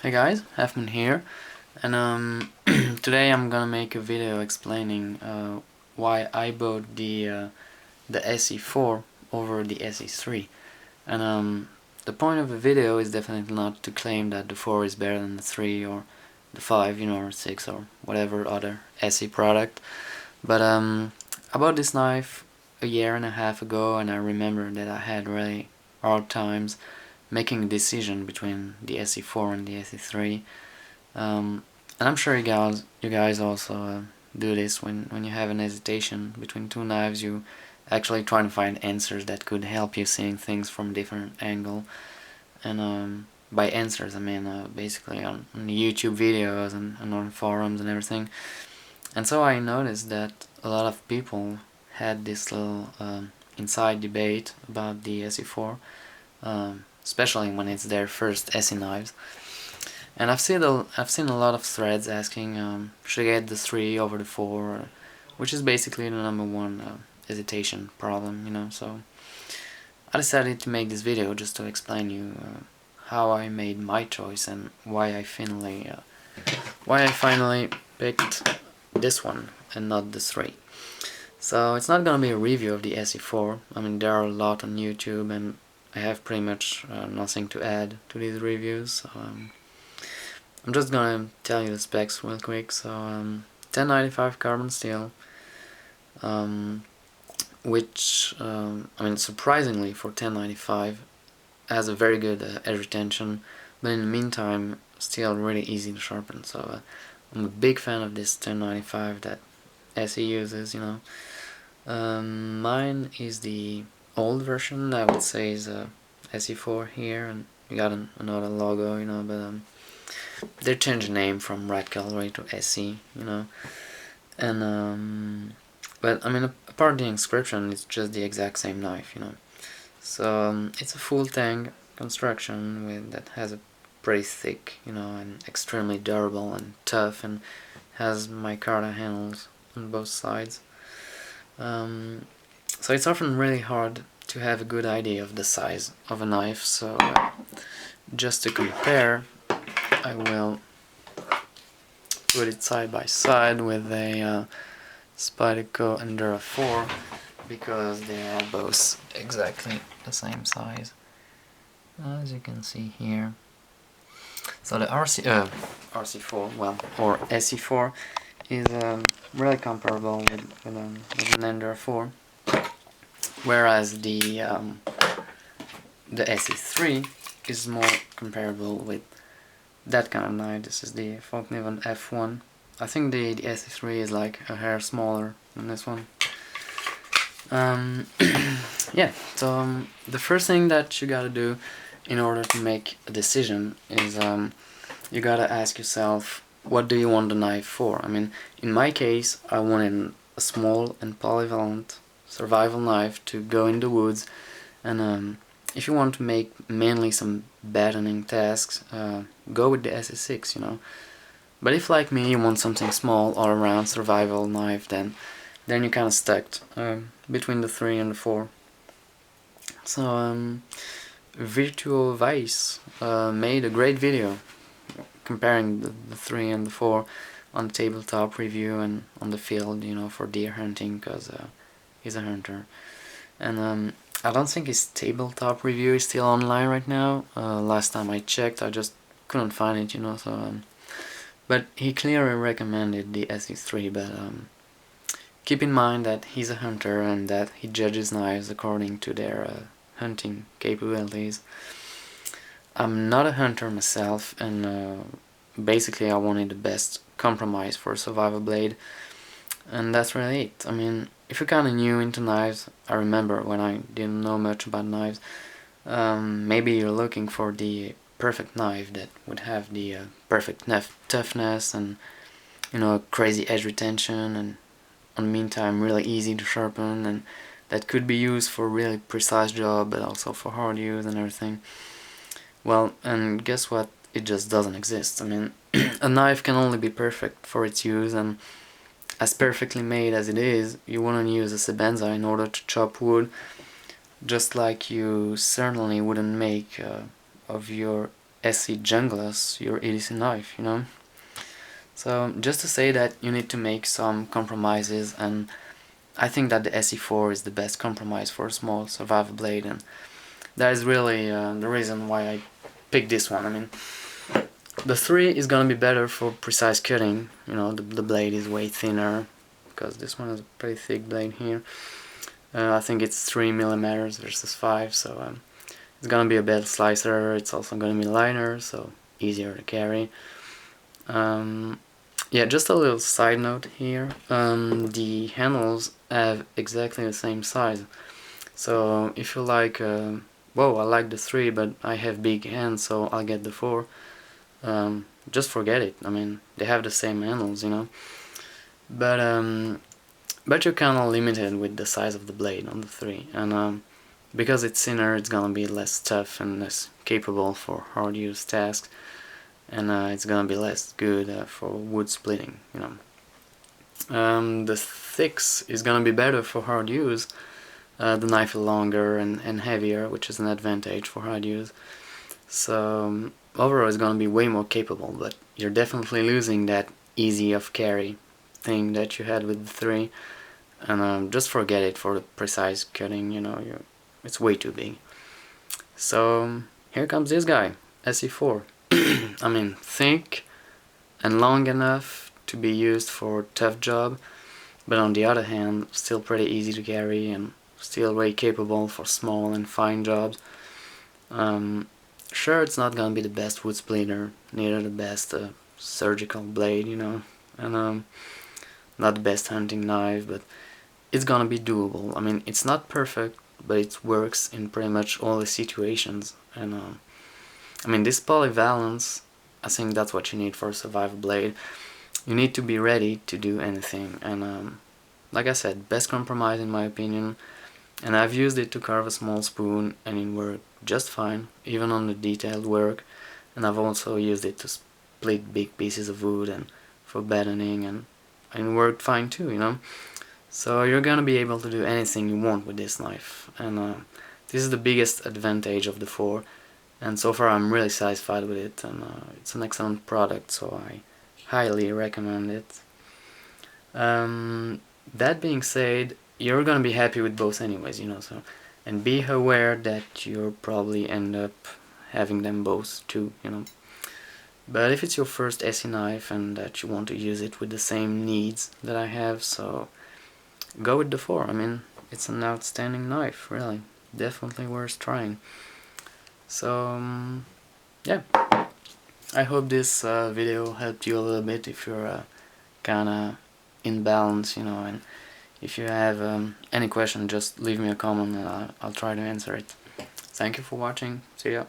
Hey guys, Halfmoon here, and today I'm gonna make a video explaining why I bought the SE4 over the SE3. And the point of the video is definitely not to claim that the 4 is better than the 3 or the 5, or 6 or whatever other SE product. But I bought this knife a year and a half ago, and I remember that I had really hard times making a decision between the SE4 and the SE3. And I'm sure you guys also do this when you have an hesitation between two knives. You actually try to find answers that could help you seeing things from a different angle. And by answers, I mean basically on YouTube videos and on forums and everything. And so I noticed that a lot of people had this little inside debate about the SE4, especially when it's their first SE knives. And I've seen a lot of threads asking, should I get the 3 over the 4, which is basically the number one hesitation problem, So I decided to make this video just to explain you how I made my choice and why I finally picked this one and not the 3. So it's not gonna be a review of the SE4. I mean, there are a lot on YouTube, and I have pretty much nothing to add to these reviews. So, I'm just gonna tell you the specs real quick. So 1095 carbon steel, which I mean, surprisingly for 1095 has a very good edge retention, but in the meantime still really easy to sharpen. So I'm a big fan of this 1095 that SE uses. Mine is the old version. I would say is SE4 here, and you got another logo, but they changed the name from Red Gallery to SE, and but I mean, apart the inscription, it's just the exact same knife. So it's a full tang construction that has a pretty thick, and extremely durable and tough, and has micarta handles on both sides. So it's often really hard to have a good idea of the size of a knife. So just to compare, I will put it side by side with a Spyderco Endura 4, because they are both exactly the same size, as you can see here. So the RC4, well, or SE4, is really comparable with an Endura 4, whereas the SE3 is more comparable with that kind of knife. This is the Falkniven F1. I think the SE3 is like a hair smaller than this one. Yeah, so the first thing that you gotta do in order to make a decision is you gotta ask yourself, what do you want the knife for? I mean, in my case, I wanted a small and polyvalent survival knife to go in the woods, and if you want to make mainly some battening tasks, go with the SE6, But if, like me, you want something small, all-around survival knife, then you're kind of stuck between the 3 and the 4. So Virtual Vice made a great video comparing the 3 and the 4 on the tabletop review and on the field, for deer hunting, because he's a hunter. And I don't think his tabletop review is still online right now. Last time I checked, I just couldn't find it, so but he clearly recommended the SE3, but keep in mind that he's a hunter and that he judges knives according to their hunting capabilities. I'm not a hunter myself, and basically I wanted the best compromise for a survival blade, and that's really it. I mean, if you're kinda new into knives, I remember when I didn't know much about knives, maybe you're looking for the perfect knife that would have the perfect toughness and crazy edge retention, and in the meantime really easy to sharpen, and that could be used for really precise job but also for hard use and everything. Well, and guess what? It just doesn't exist. I mean, a knife can only be perfect for its use, and as perfectly made as it is, you wouldn't use a sebenza in order to chop wood, just like you certainly wouldn't make of your ESEE Junglas your EDC knife, you know. So just to say that you need to make some compromises, and I think that the ESEE4 is the best compromise for a small survival blade, and that is really the reason why I picked this one. I mean, the 3 is gonna be better for precise cutting, you know, the blade is way thinner, because this one is a pretty thick blade here. I think it's 3mm versus 5, so it's gonna be a better slicer. It's also gonna be lighter, so easier to carry. Yeah, just a little side note here. The handles have exactly the same size. So if you like, whoa, I like the 3, but I have big hands, so I'll get the 4. Just forget it. I mean, they have the same handles, you know. But you're kind of limited with the size of the blade on the 3, and because it's thinner, it's gonna be less tough and less capable for hard use tasks, and it's gonna be less good for wood splitting, you know. The 6 is gonna be better for hard use. The knife is longer and heavier, which is an advantage for hard use. So overall it's gonna be way more capable, but you're definitely losing that easy of carry thing that you had with the 3, and just forget it for the precise cutting, you know, it's way too big. So here comes this guy, ESEE4. I mean, thick and long enough to be used for tough job, but on the other hand, still pretty easy to carry and still very capable for small and fine jobs. Sure, it's not gonna be the best wood splitter, neither the best surgical blade, you know, and not the best hunting knife, but it's gonna be doable. I mean, it's not perfect, but it works in pretty much all the situations, and I mean, this polyvalence, I think that's what you need for a survival blade. You need to be ready to do anything, and like I said, best compromise in my opinion, and I've used it to carve a small spoon and it worked just fine, even on the detailed work, and I've also used it to split big pieces of wood and for battening, and it worked fine too, you know. So you're gonna be able to do anything you want with this knife, and this is the biggest advantage of the 4, and so far I'm really satisfied with it, and it's an excellent product, so I highly recommend it. That being said, you're gonna be happy with both anyways, you know, so, and be aware that you'll probably end up having them both too, you know. But if it's your first ESEE knife and that you want to use it with the same needs that I have, so go with the 4. I mean, it's an outstanding knife, really, definitely worth trying. So yeah, I hope this video helped you a little bit if you're kinda in balance, you know, and if you have any question, just leave me a comment and I'll try to answer it. Thank you for watching. See ya.